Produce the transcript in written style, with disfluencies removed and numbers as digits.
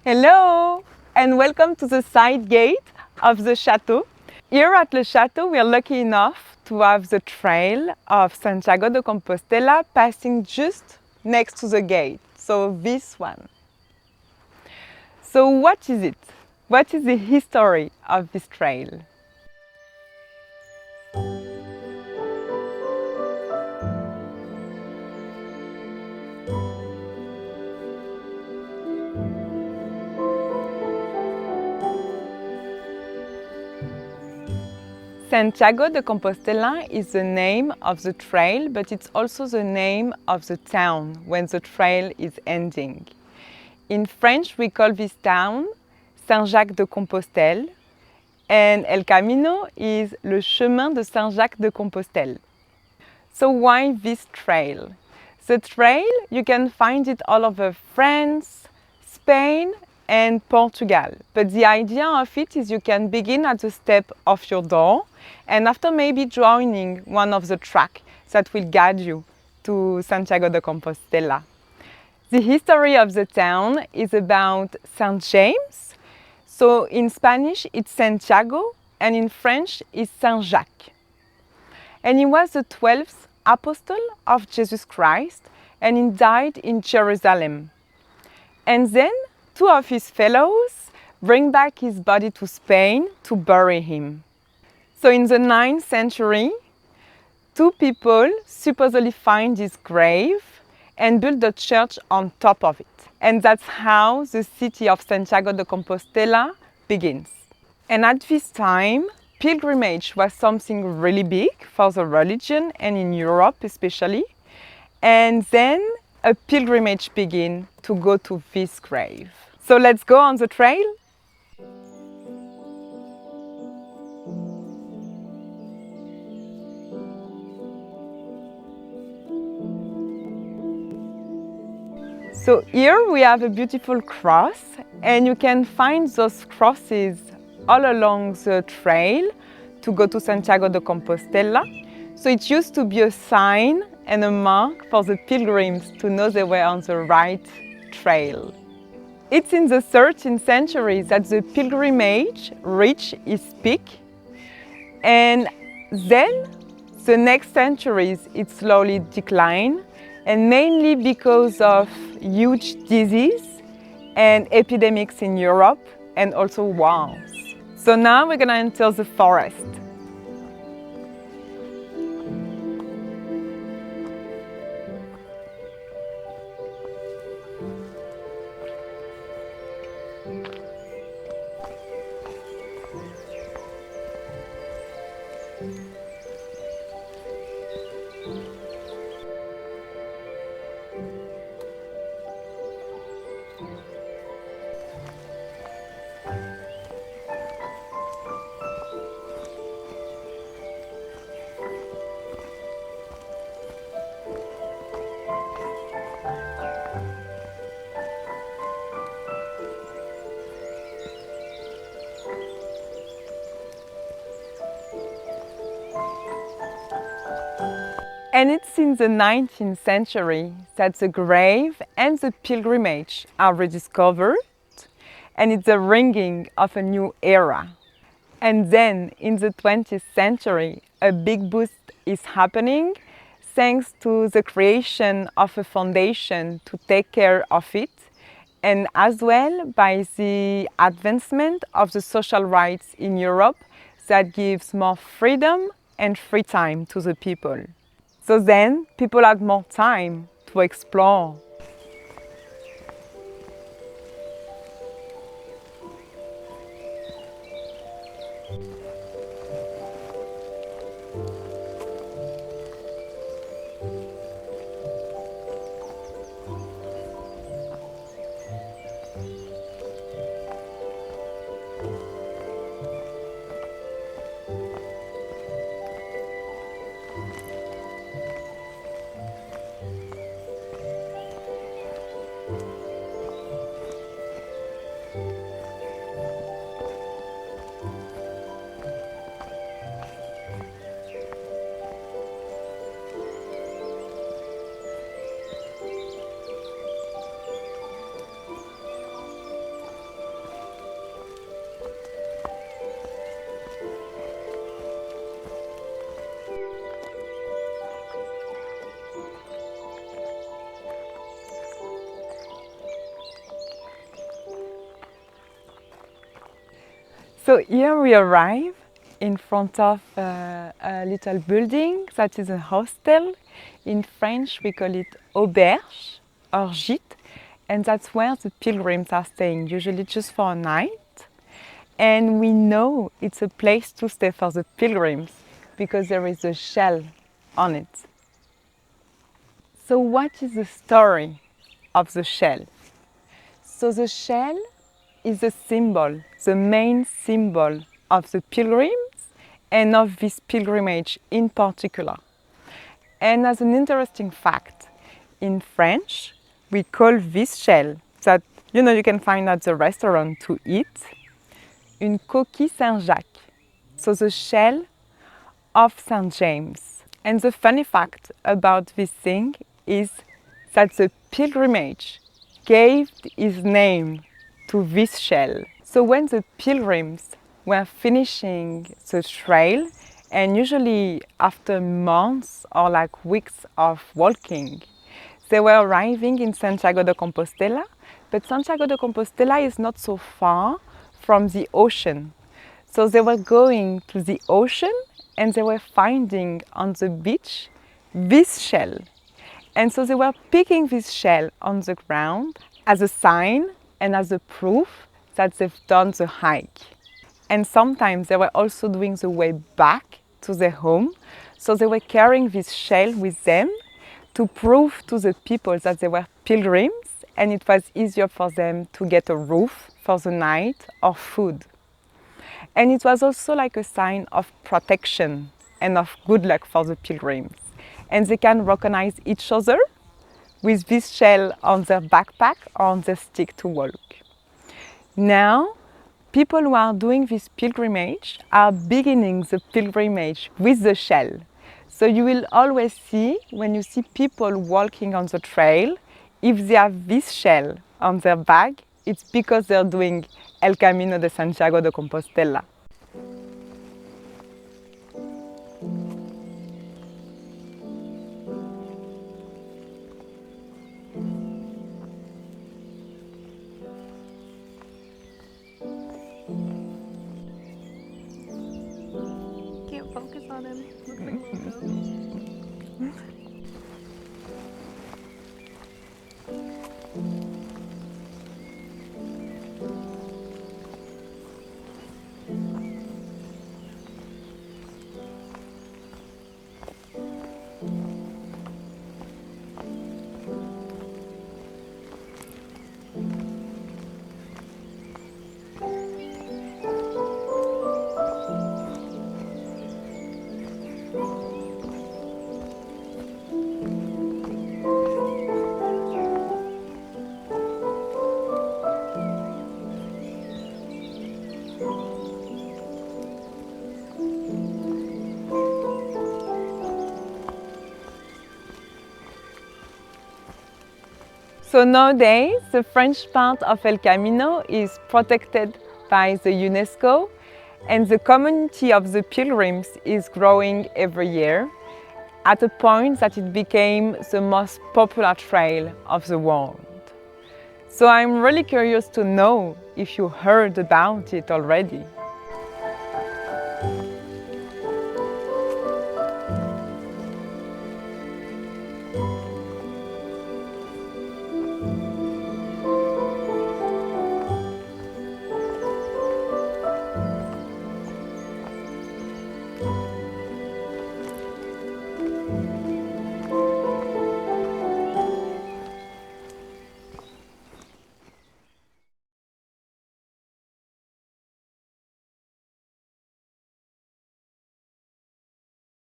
Hello and welcome to the side gate of the Château. Here at Le Château we are lucky enough to have the trail of Santiago de Compostela passing just next to the gate, so this one. So what is it? What is the history of this trail? Santiago de Compostela is the name of the trail, but it's also the name of the town when the trail is ending. In French, we call this town Saint-Jacques de Compostelle, and El Camino is le Chemin de Saint-Jacques de Compostelle. So why this trail? The trail, you can find it all over France, Spain, and Portugal. But the idea of it is you can begin at the step of your door and after maybe joining one of the tracks that will guide you to Santiago de Compostela. The history of the town is about Saint James. So in Spanish it's Santiago and in French it's Saint-Jacques. And he was the 12th apostle of Jesus Christ and he died in Jerusalem. And then two of his fellows bring back his body to Spain to bury him. So in the 9th century, two people supposedly find his grave and build a church on top of it. And that's how the city of Santiago de Compostela begins. And at this time, pilgrimage was something really big for the religion and in Europe especially. And then a pilgrimage began to go to this grave. So let's go on the trail. So here we have a beautiful cross and you can find those crosses all along the trail to go to Santiago de Compostela. So it used to be a sign and a mark for the pilgrims to know they were on the right trail. It's in the 13th century that the pilgrimage reached its peak, and then the next centuries it slowly declined, and mainly because of huge disease and epidemics in Europe and also wars. So now we're gonna enter the forest. And it's in the 19th century that the grave and the pilgrimage are rediscovered, and it's the ringing of a new era. And then in the 20th century, a big boost is happening thanks to the creation of a foundation to take care of it, and as well by the advancement of the social rights in Europe that gives more freedom and free time to the people. So then people had more time to explore. So here we arrive in front of a little building that is a hostel. In French we call it auberge or gîte, and that's where the pilgrims are staying, usually just for a night. And we know it's a place to stay for the pilgrims because there is a shell on it. So what is the story of the shell? So the shell is a symbol, the main symbol of the pilgrims and of this pilgrimage in particular. And as an interesting fact, in French, we call this shell that you can find at the restaurant to eat, une coquille Saint-Jacques. So the shell of Saint James. And the funny fact about this thing is that the pilgrimage gave its name to this shell. So when the pilgrims were finishing the trail, and usually after months or like weeks of walking, they were arriving in Santiago de Compostela, but Santiago de Compostela is not so far from the ocean. So they were going to the ocean and they were finding on the beach this shell. And so they were picking this shell on the ground as a sign and as a proof that they've done the hike. And sometimes they were also doing the way back to their home. So they were carrying this shell with them to prove to the people that they were pilgrims and it was easier for them to get a roof for the night or food. And it was also like a sign of protection and of good luck for the pilgrims. And they can recognize each other with this shell on their backpack or on their stick to walk. Now, people who are doing this pilgrimage are beginning the pilgrimage with the shell. So you will always see, when you see people walking on the trail, if they have this shell on their bag, it's because they're doing El Camino de Santiago de Compostela. Can't focus on him. Looks like a little ghost. So nowadays, the French part of El Camino is protected by the UNESCO, and the community of the pilgrims is growing every year at a point that it became the most popular trail of the world. So I'm really curious to know if you heard about it already.